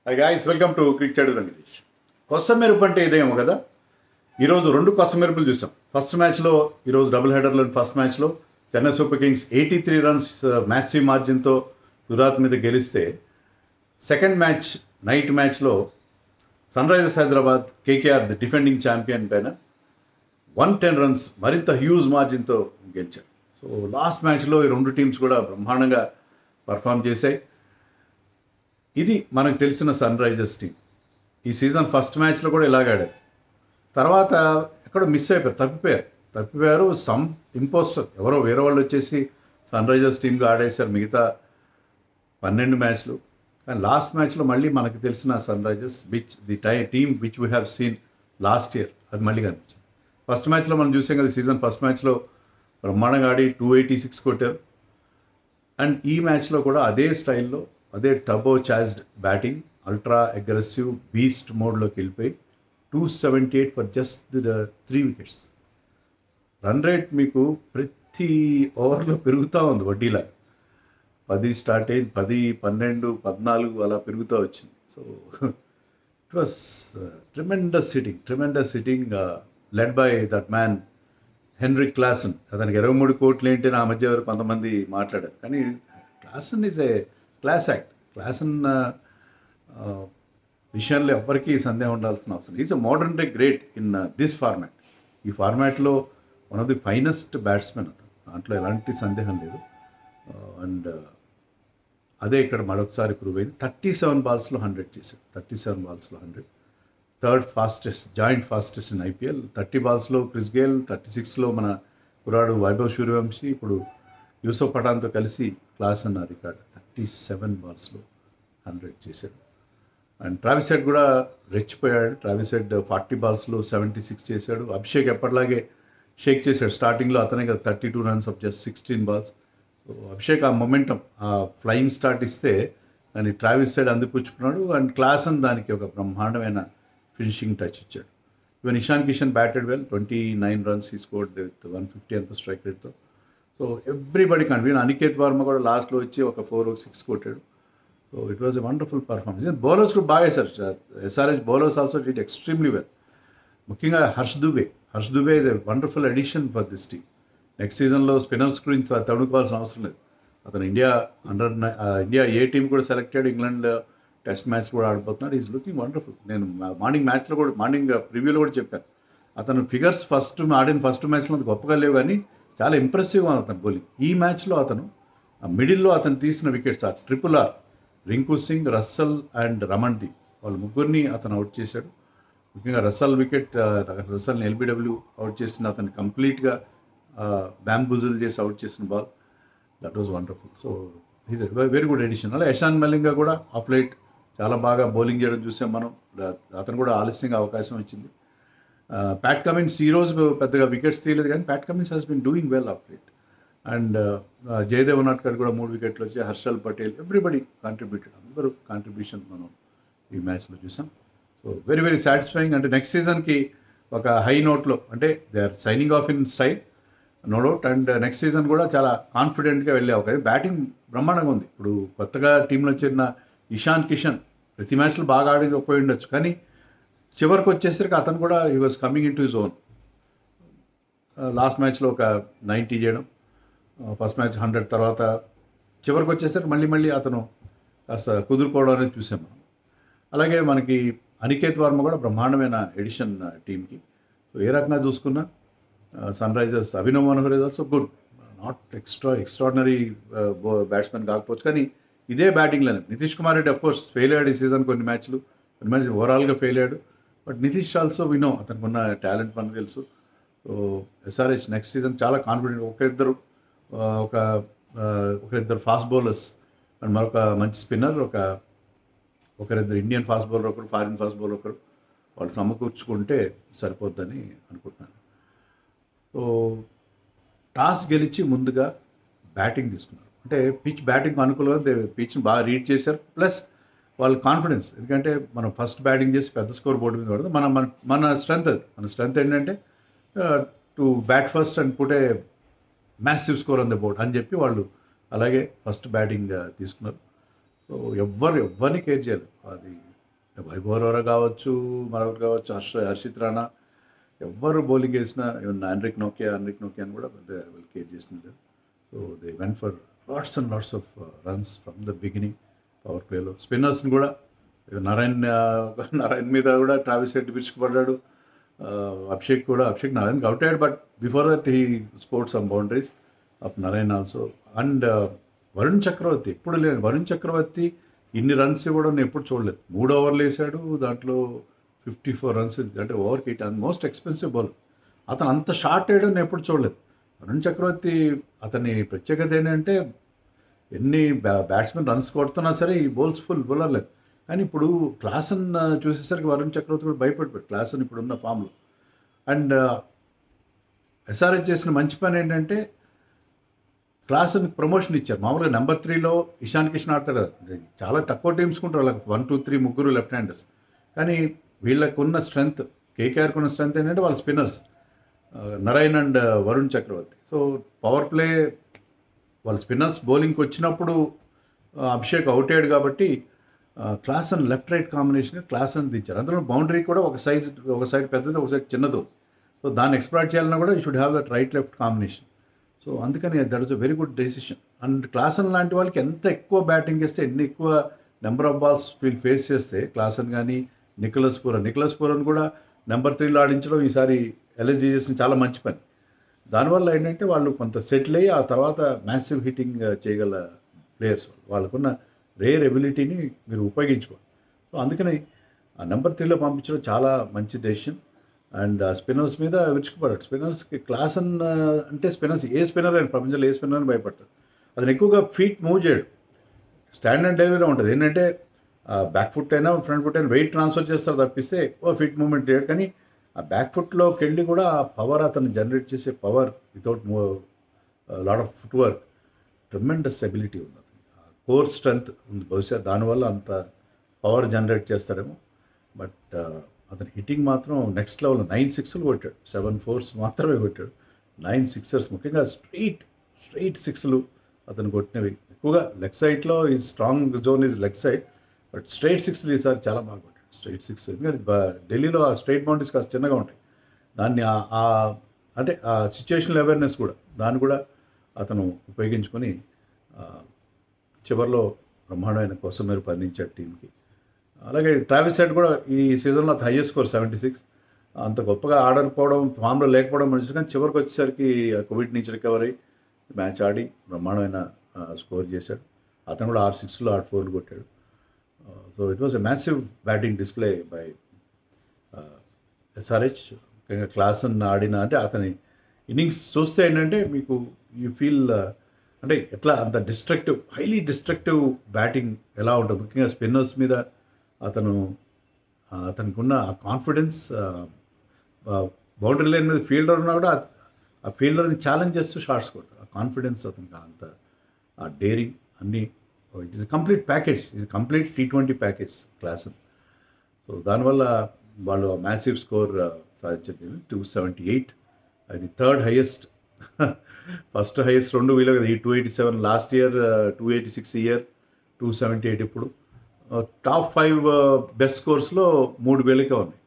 Hi guys, welcome to cricket Venkatesh. కొసమెరుపు అంటే ఇదేమో కదా. ఈరోజు రెండు కొసమెరుపులు చూసాం. ఫస్ట్ మ్యాచ్లో, ఈరోజు డబుల్ హెడర్లోని ఫస్ట్ మ్యాచ్లో Chennai super kings 83 runs massive మార్జిన్తో గుజరాత్ మీద గెలిస్తే, సెకండ్ మ్యాచ్ నైట్ మ్యాచ్లో Sunrisers Hyderabad KKR defending champion పైన 110 రన్స్ మరింత హ్యూజ్ మార్జిన్తో గెలిచారు. సో లాస్ట్ మ్యాచ్లో ఈ రెండు టీమ్స్ కూడా బ్రహ్మాండంగా పర్ఫామ్ చేశాయి. ఇది మనకు తెలిసిన సన్ రైజర్స్ టీం. ఈ సీజన్ ఫస్ట్ మ్యాచ్లో కూడా ఇలాగ ఆడారు. తర్వాత ఎక్కడో మిస్ అయిపోయారు, తప్పిపోయారు. సమ్ ఇంపోస్టర్ ఎవరో వేరే వాళ్ళు వచ్చేసి సన్ రైజర్స్ టీంగా ఆడేశారు మిగతా 12 మ్యాచ్లు. కానీ లాస్ట్ మ్యాచ్లో మళ్ళీ మనకు తెలిసిన Sunrisers team which we have seen last year, అది మళ్ళీ కనిపించింది. ఫస్ట్ మ్యాచ్లో మనం చూసాం కదా, సీజన్ ఫస్ట్ మ్యాచ్లో బ్రహ్మాండంగా ఆడి 286 కొట్టారు. అండ్ ఈ మ్యాచ్లో కూడా అదే స్టైల్లో, అదే turbo charged batting, ultra aggressive beast మోడ్లోకి వెళ్ళిపోయి 278 for just 3 wickets. Run rate మీకు ప్రతి ఓవర్లో పెరుగుతూ ఉంది వడ్డీలా. 10 స్టార్ట్ అయింది, 10, 12, 14 అలా పెరుగుతూ వచ్చింది. So it was tremendous sitting led by that man Heinrich Klaasen. అతనికి 23 కోట్లు ఏంటి నా మధ్య వరకు కొంతమంది మాట్లాడారు. కానీ Klaasen is a class act. Klaasen విషయంలో ఎవరికీ సందేహం ఉండాల్సిన అవసరం. Is a modern day great in this format. ఈ ఫార్మాట్లో one of the finest batsmen అతను, దాంట్లో ఎలాంటి సందేహం లేదు. అండ్ అదే ఇక్కడ మరొకసారి ప్రూవ్ అయింది. 37 బాల్స్లో 100 చేశాడు. 37 బాల్స్లో 100, third fastest, joint fastest in IPL. 30 బాల్స్లో క్రిస్ గేల్, 36లో మన కురాడు వైభవ్ సూర్యవంశీ, ఇప్పుడు యూసఫ్ పఠాన్తో కలిసి క్లాసన్ రికార్డ్ 37 బాల్స్లో 100 చేశాడు. అండ్ ట్రావిస్ హెడ్ కూడా రెచ్చిపోయాడు. ట్రావిస్ హెడ్ 40 బాల్స్లో 76 చేశాడు. అభిషేక్ ఎప్పటిలాగే షేక్ చేశాడు. స్టార్టింగ్లో అతనే కదా 32 runs off just 16 balls. So Abhishek ఆ మొమెంటం, ఆ ఫ్లయింగ్ స్టార్ట్ ఇస్తే దాన్ని ట్రావిస్ హెడ్ అందిపుచ్చుకున్నాడు. అండ్ క్లాసన్ దానికి ఒక బ్రహ్మాండమైన ఫినిషింగ్ టచ్ ఇచ్చాడు. Even Ishan Kishan batted well, 29 runs ఈ స్కోర్డ్ విత్ 150 అంత స్ట్రైక్ రేట్తో. So everybody convene. Aniket Varma కూడా లాస్ట్లో వచ్చి ఒక 4 or 6 కొట్టాడు. So it was a wonderful performance. Bowlers కూడా బాగా వేశారు. SRH bowlers also did extremely well. ముఖ్యంగా Harsh Dube is a wonderful addition for this team. Next సీజన్లో స్పిన్నర్స్ గురించి తడుకోవాల్సిన అవసరం లేదు. అతను ఇండియా ఏ టీం కూడా సెలెక్ట్ అయ్యాడు. ఇంగ్లాండ్ టెస్ట్ మ్యాచ్ కూడా ఆడిపోతున్నాడు. Is looking wonderful. నేను మార్నింగ్ ప్రివ్యూలో కూడా చెప్పాను, అతను ఫిగర్స్ ఆడిన ఫస్ట్ మ్యాచ్లో అంత గొప్పగా లేవు, కానీ చాలా ఇంప్రెసివ్గా ఉంది అతను బౌలింగ్. ఈ మ్యాచ్లో అతను మిడిల్లో అతను తీసిన వికెట్స్, ఆ triple R, Rinku Singh, Russell and Ramandeep, వాళ్ళు ముగ్గురిని అతను అవుట్ చేశాడు. ముఖ్యంగా రస్సల్ని ఎల్బిడబ్ల్యూ అవుట్ చేసిన అతను కంప్లీట్గా బ్యాంబూజుల్ చేసి అవుట్ చేసిన ball. That was wonderful. So is very good edition. అలా యశాన్ మలింగా కూడా ఆఫ్ లైట్ చాలా బాగా బౌలింగ్ చేయడం చూసాం మనం. అతను కూడా ఆలస్యంగా అవకాశం వచ్చింది. ప్యాట్ కమిన్స్ ఈరోజు పెద్దగా వికెట్స్ తీయలేదు, కానీ Pat Cummins has been doing well of late. And Jaydev Unadkat కూడా 3 వికెట్లు వచ్చాయి. Harshal Patel, everybody contributed. అందరూ కాంట్రిబ్యూషన్ మనం ఈ మ్యాచ్లో చూసాం. So very very satisfying. అంటే నెక్స్ట్ సీజన్కి ఒక హై నోట్లో, అంటే they are signing off in style, no doubt. And next season కూడా చాలా కాన్ఫిడెంట్గా వెళ్ళే అవకాశం. బ్యాటింగ్ బ్రహ్మాండంగా ఉంది. ఇప్పుడు కొత్తగా టీంలో చేరిన ఇషాన్ కిషన్ ప్రతి మ్యాచ్లో బాగా ఆడిపోయి ఉండొచ్చు, కానీ చివరికి వచ్చేసరికి అతను కూడా he was coming in to his own. Last మ్యాచ్లో ఒక 90 చేయడం, ఫస్ట్ మ్యాచ్ 100, తర్వాత చివరికి వచ్చేసరికి మళ్ళీ అతను కాస్త కుదురుకోవడం అనేది చూసాం మనం. అలాగే మనకి అనికేత్ వర్మ కూడా బ్రహ్మాండమైన ఎడిషన్ టీంకి. సో ఏ రకంగా చూసుకున్నా Sunrisers Abhinav Manohar is also good, not extraordinary batsmen కాకపోవచ్చు, కానీ ఇదే బ్యాటింగ్లో నితీష్ కుమార్ రెడ్డి అఫ్కోర్స్ ఫెయిల్ అయ్యాడు ఈ సీజన్. కొన్ని మ్యాచ్లు ఓవరాల్గా ఫెయిల్ అయ్యాడు. బట్ నితీష్ ఆల్సో వినో, అతనికి ఉన్న టాలెంట్ మనకు తెలుసు. సో ఎస్ఆర్హెచ్ నెక్స్ట్ సీజన్ చాలా కాన్ఫిడెంట్. ఒకరిద్దరు ఫాస్ట్ బౌలర్స్ అండ్ మరొక మంచి స్పిన్నర్, ఒకరిద్దరు ఇండియన్ ఫాస్ట్ బౌలర్ ఒకరు, ఫారిన్ ఫాస్ట్ బౌలర్ ఒకరు, వాళ్ళు సమకూర్చుకుంటే సరిపోద్దని అనుకుంటున్నాను. సో టాస్ గెలిచి ముందుగా బ్యాటింగ్ తీసుకున్నారు. అంటే పిచ్ బ్యాటింగ్ అనుకూలంగా పిచ్ని బాగా రీడ్ చేశారు. ప్లస్ వాళ్ళ కాన్ఫిడెన్స్, ఎందుకంటే మనం ఫస్ట్ బ్యాటింగ్ చేసి పెద్ద స్కోర్ బోర్డు మీద పడదు. మన స్ట్రెంత్ అది. మన స్ట్రెంత్ ఏంటంటే to bat first and put a massive score on the board అని చెప్పి వాళ్ళు అలాగే ఫస్ట్ బ్యాటింగ్ తీసుకున్నారు. సో ఎవరిని కేర్ చేయలేదు. అది వైభవ్ అరోరా కావచ్చు, మరొకటి కావచ్చు, హర్షిత్ రాణా, ఎవ్వరు బౌలింగ్ వేసినా, ఈవెన్ ఆండ్రిక్ నోకియా అని కూడా పెద్ద వాళ్ళు కేర్ చేసింది లేదు. So they went for lots and lots of runs from the beginning power ప్లేలో. స్పిన్నర్స్ని కూడా నారాయణ్ మీద కూడా ట్రావిస్ హెడ్ విరుచుకుపడ్డాడు. అభిషేక్ నారాయణ్కి అవుట్ అయ్యాడు, but before that he scored some boundaries of Narayan also. And Varun Chakravarthy ఎప్పుడు లేడు. వరుణ్ చక్రవర్తి ఇన్ని రన్స్ ఇవ్వడం నేను ఎప్పుడు చూడలేదు. 3 ఓవర్లు వేసాడు, దాంట్లో 54 రన్స్. అంటే ఓవర్కి మోస్ట్ ఎక్స్పెన్సివ్ బౌలర్. అతను అంత షార్ట్ వేయడం నేను ఎప్పుడు చూడలేదు. వరుణ్ చక్రవర్తి అతని ప్రత్యేకత ఏంటంటే ఎన్ని బ్యాట్స్మెన్ రన్స్ కొడుతున్నా సరే ఈ బౌల్స్ ఫుల్ బౌలర్ లేదు. కానీ ఇప్పుడు క్లాసన్ చూసేసరికి వరుణ్ చక్రవర్తి కూడా భయపడిపోయాడు క్లాసన్ ఇప్పుడున్న ఫామ్లో. అండ్ ఎస్ఆర్హెచ్ చేసిన మంచి పని ఏంటంటే క్లాసన్కి ప్రమోషన్ ఇచ్చారు. మామూలుగా నెంబర్ 3లో ఇషాన్ కిషన్ ఆడతాడు కదా, చాలా తక్కువ టీమ్స్ ఉంటారు వాళ్ళకి 1, 2, 3 ముగ్గురు లెఫ్ట్ హ్యాండర్స్. కానీ వీళ్ళకు ఉన్న స్ట్రెంగ్త్, కేకేఆర్కి ఉన్న స్ట్రెంగ్త్ ఏంటంటే వాళ్ళ spinners Narayan and Varun Chakravarthy. So power play వాళ్ళ స్పిన్నర్స్ బౌలింగ్కి వచ్చినప్పుడు అభిషేక్ అవుట్ అయ్యాడు కాబట్టి Klaasen left right combination Klaasen దించారు. అందులో బౌండరీ కూడా ఒక సైడ్ పెద్దది, ఒక సైడ్ చిన్నది. సో దాన్ని ఎక్స్ప్లాయిట్ చేయాలన్నా కూడా you should have that right left combination. So అందుకని that is a very good decision. And Klaasen లాంటి వాళ్ళకి ఎంత ఎక్కువ బ్యాటింగ్ చేస్తే, ఎన్ని ఎక్కువ నెంబర్ ఆఫ్ బాల్స్ వీళ్ళు ఫేస్ చేస్తే, క్లాసన్ కానీ నికోలస్ పూరన్ కూడా నెంబర్ 3లో ఆడించడం ఈసారి ఎల్ఎస్జీ చేసిన చాలా మంచి పని. దానివల్ల ఏంటంటే వాళ్ళు కొంత సెటిల్ అయ్యి ఆ తర్వాత మ్యాసివ్ హిట్టింగ్ చేయగల ప్లేయర్స్. వాళ్ళకున్న రేర్ ఎబిలిటీని మీరు ఉపయోగించుకోవాలి. సో అందుకని ఆ నెంబర్ 3లో పంపించడం చాలా మంచి డెసిషన్. అండ్ స్పిన్నర్స్ మీద విరుచుకుపడ్డాడు. స్పిన్నర్స్కి క్లాసన్ అంటే ఏ స్పిన్నర్ అయినా ప్రపంచంలో ఏ స్పిన్నర్ అని భయపడతాడు. అతను ఎక్కువగా ఫీట్ మూవ్ చేయడు, స్టాండ్ అండ్ డెలివరీ ఉంటుంది. ఏంటంటే బ్యాక్ ఫుట్ అయినా ఫ్రంట్ ఫుట్ అయినా వెయిట్ ట్రాన్స్ఫర్ చేస్తారు తప్పిస్తే ఎక్కువ ఫీట్ మూవ్మెంట్ చేయడు. కానీ ఆ బ్యాక్ ఫుట్లోకి వెళ్ళి కూడా ఆ పవర్, అతను జనరేట్ చేసే power without lot of foot work, tremendous ability ఉంది. అతను కోర్ స్ట్రెంగ్త్ ఉంది. బహుశా దానివల్ల అంత పవర్ జనరేట్ చేస్తాడేమో. బట్ అతని హిట్టింగ్ మాత్రం నెక్స్ట్ లెవెల్. 9 సిక్స్లు కొట్టాడు, 7 4s మాత్రమే కొట్టాడు. 9 సిక్సర్స్, ముఖ్యంగా స్ట్రైట్ సిక్స్లు అతను కొట్టినవి. ఎక్కువగా లెగ్ సైడ్లో ఈ strong zone is leg side, but straight సిక్స్లు ఈసారి చాలా బాగా కొట్టాడు. స్ట్రైట్ సిక్స్ ఎందుకంటే ఢిల్లీలో ఆ స్ట్రైట్ బౌండరీస్ కాస్త చిన్నగా ఉంటాయి. దాన్ని అంటే ఆ సిచ్యుయేషనల్ అవేర్నెస్ కూడా, దాన్ని కూడా అతను ఉపయోగించుకొని చివరిలో బ్రహ్మాండమైన కోసం మేరకు అందించాడు టీంకి. అలాగే ట్రావిస్ హెడ్ కూడా ఈ సీజన్లో హైయెస్ట్ స్కోర్ 76. అంత గొప్పగా ఆడకపోవడం, ఫామ్లో లేకపోవడం మంచిది, కానీ చివరికి వచ్చేసరికి కోవిడ్ నుంచి రికవర్ అయ్యి మ్యాచ్ ఆడి బ్రహ్మాండమైన స్కోర్ చేశాడు. అతను కూడా 6 6లు 8 4లు కొట్టాడు. So it was a massive batting display by SRH. ముఖ్యంగా క్లాసన్ ఆడిన, అంటే అతని ఇన్నింగ్స్ చూస్తే ఏంటంటే మీకు యూ ఫీల్ అంటే ఎట్లా అంత హైలీ డిస్ట్రక్టివ్ బ్యాటింగ్ ఎలా ఉంటుంది. ముఖ్యంగా స్పిన్నర్స్ మీద అతనికి ఉన్న కాన్ఫిడెన్స్, బౌండరీ లైన్ మీద ఫీల్డర్ ఉన్నా కూడా ఆ ఫీల్డర్ని ఛాలెంజ్ చేస్తూ షాట్స్ కొడతారు. ఆ కాన్ఫిడెన్స్ అతనికి, అంత ఆ డేరింగ్ అన్నీ. ఇట్ ఈస్ కంప్లీట్ ప్యాకేజ్, ఇది complete T20 package Klaasen. So దానివల్ల వాళ్ళు మ్యాసివ్ స్కోర్ సాధించారు. 278, అది థర్డ్ హైయెస్ట్. ఫస్ట్ హైయెస్ట్ 2 వీళ్ళు కదా, ఈ 287 లాస్ట్ ఇయర్, 286 ఇయర్, 278 ఇప్పుడు. టాప్ 5 బెస్ట్ స్కోర్స్లో 3 వేలకే ఉన్నాయి.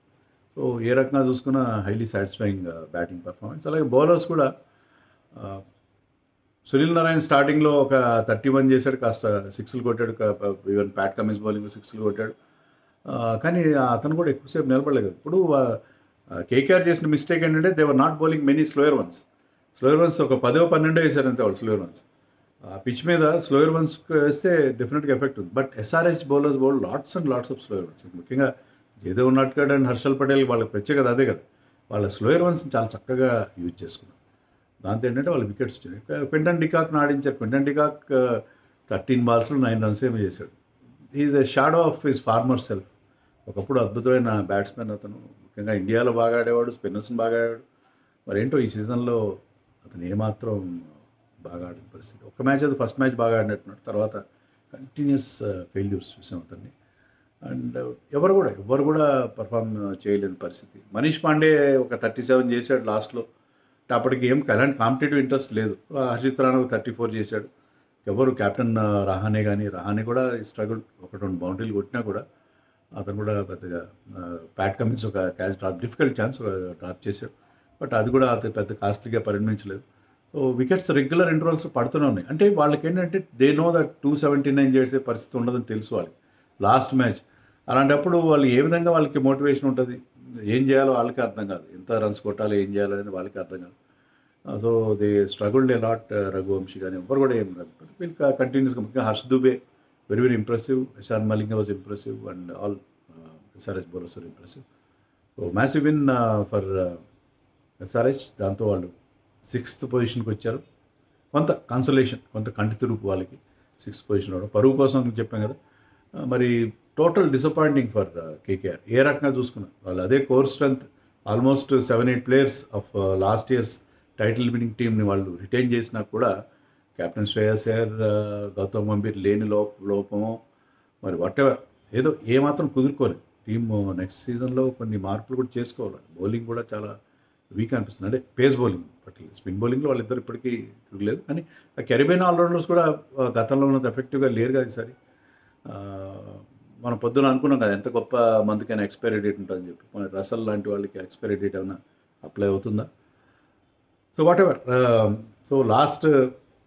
సో ఏ రకంగా చూసుకున్నా హైలీ సాటిస్ఫైయింగ్ బ్యాటింగ్ పర్ఫార్మెన్స్. అలాగే బౌలర్స్ కూడా సునీల్ నారాయణ్ స్టార్టింగ్లో ఒక 31 చేశాడు, కాస్త 6లు కొట్టాడు. ఈవెన్ ప్యాట్ కమిన్స్ బౌలింగ్ 6లు కొట్టాడు. కానీ అతను కూడా ఎక్కువసేపు నిలబడలేదు. ఇప్పుడు కేకేఆర్ చేసిన మిస్టేక్ ఏంటంటే they were not bowling many slower once ఒక 10-12 వేశారు అంతే వాళ్ళు స్లోయర్ వన్స్. పిచ్ మీద స్లోయర్ వన్స్ వేస్తే డెఫినెట్గా ఎఫెక్ట్ ఉంది. But SRH bowlers LADS and lots of slower once. ముఖ్యంగా జయదేవ్ నాట్కర్ అండ్ హర్షల్ పటేల్ వాళ్ళ ప్రత్యేకత అదే కదా, వాళ్ళ స్లోయర్ వన్స్ని చాలా చక్కగా యూజ్ చేసుకున్నారు. దాంతో ఏంటంటే వాళ్ళు వికెట్స్ వచ్చాయి. క్వింటన్ డికాక్ని ఆడించారు. క్వింటన్ డికాక్ 13 balls 9 runs ఏమో చేశాడు. Is a shadow of his former self. ఒకప్పుడు అద్భుతమైన బ్యాట్స్మెన్ అతను. ముఖ్యంగా ఇండియాలో బాగా ఆడేవాడు, స్పిన్నర్స్ని బాగా ఆడాడు. మరి ఏంటో ఈ సీజన్లో అతను ఏమాత్రం బాగా ఆడిన పరిస్థితి. ఒక్క మ్యాచ్ అది ఫస్ట్ మ్యాచ్ బాగా ఆడినట్టున్నాడు, తర్వాత కంటిన్యూస్ ఫెయిల్యూర్స్ చూసాం అతన్ని. అండ్ ఎవరు కూడా పర్ఫామ్ చేయలేని పరిస్థితి. మనీష్ పాండే ఒక 37 చేశాడు లాస్ట్లో. అప్పటికి ఏం అలాంటి కాంపిటేటివ్ ఇంట్రెస్ట్ లేదు. హర్షిత్ రాణా 34 చేశాడు. ఎవరు కెప్టెన్ రహానే కూడా స్ట్రగుల్, 1-2 బౌండరీలు కొట్టినా కూడా అతను కూడా పెద్దగా ప్యాట్ కమిన్స్ ఒక క్యాచ్ డిఫికల్ట్ ఛాన్స్ డ్రాప్ చేశాడు. బట్ అది కూడా అతి పెద్ద కాస్ట్లీగా పరిగణించలేదు. సో వికెట్స్ రెగ్యులర్ ఇంటర్వల్స్ పడుతూనే ఉన్నాయి. అంటే వాళ్ళకి ఏంటంటే దే నో దట్ 279 చేసే పరిస్థితి ఉండదని తెలుసు వాళ్ళకి లాస్ట్ మ్యాచ్. అలాంటప్పుడు వాళ్ళు ఏ విధంగా వాళ్ళకి మోటివేషన్ ఉంటుంది, ఏం చేయాలో వాళ్ళకి అర్థం కాదు, ఎంత రన్స్ కొట్టాలి ఏం చేయాలనేది వాళ్ళకి అర్థం కాదు. So they struggled a lot. Raghuvanshi కానీ ఎవరు కూడా ఏం కాదు. వీళ్ళు కంటిన్యూస్గా ముఖ్యంగా Harsh Dubey very very impressive. Eshan Malinga was impressive and all SRH bowlers were impressive. So massive win for SRH. దాంతో వాళ్ళు 6th పొజిషన్కి వచ్చారు. కొంత కన్సలేషన్, కొంత కంటి తురుపు వాళ్ళకి 6th పొజిషన్ రావడం. పరువు కోసం చెప్పాం కదా. మరి టోటల్ డిసప్పాయింటింగ్ ఫర్ కేకేఆర్. ఏ రకంగా చూసుకున్నా వాళ్ళు అదే core strength almost 7-8 players of last years title winnowing టీమ్ని వాళ్ళు రిటైన్ చేసినా కూడా కెప్టెన్ శ్రేయస్ అయ్యర్, గౌతమ్ గంభీర్ లేని లోపమో మరి వాటెవర్ ఏదో ఏమాత్రం కుదురుకోలేదు. టీమ్ నెక్స్ట్ సీజన్లో కొన్ని మార్పులు కూడా చేసుకోవాలి. బౌలింగ్ కూడా చాలా వీక్ అనిపిస్తుంది. అంటే పేస్ బౌలింగ్ పర్టికులర్ స్పిన్ బౌలింగ్లో వాళ్ళిద్దరు ఇప్పటికీ తిరగలేదు. కానీ ఆ కెరీబియన్ ఆల్రౌండర్స్ కూడా గతంలో ఉన్నంత ఎఫెక్టివ్గా లేరు కదా ఈసారి. మనం పొద్దున అనుకున్నాం కదా ఎంత గొప్ప మందుకైనా ఎక్స్పైరీ డేట్ ఉంటుందని చెప్పి. మన రసల్ లాంటి వాళ్ళకి ఎక్స్పైరీ డేట్ ఏమైనా అప్లై అవుతుందా? So what ever. So last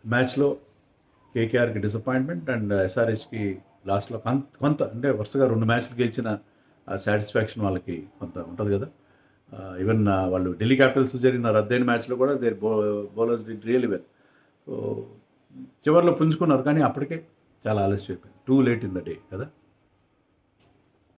మ్యాచ్లో కేకేఆర్కి డిసప్పాయింట్మెంట్ అండ్ ఎస్ఆర్హెచ్కి లాస్ట్లో కొంత అంటే వరుసగా 2 మ్యాచ్లు గెలిచిన సాటిస్ఫాక్షన్ వాళ్ళకి కొంత ఉంటుంది కదా. ఈవెన్ వాళ్ళు ఢిల్లీ క్యాపిటల్స్ జరిగిన రద్దయిన మ్యాచ్లో కూడా their bowlers did really well. So చివరిలో పుంజుకున్నారు కానీ అప్పటికే చాలా ఆలస్యం అయిపోయింది. Too late in the day కదా.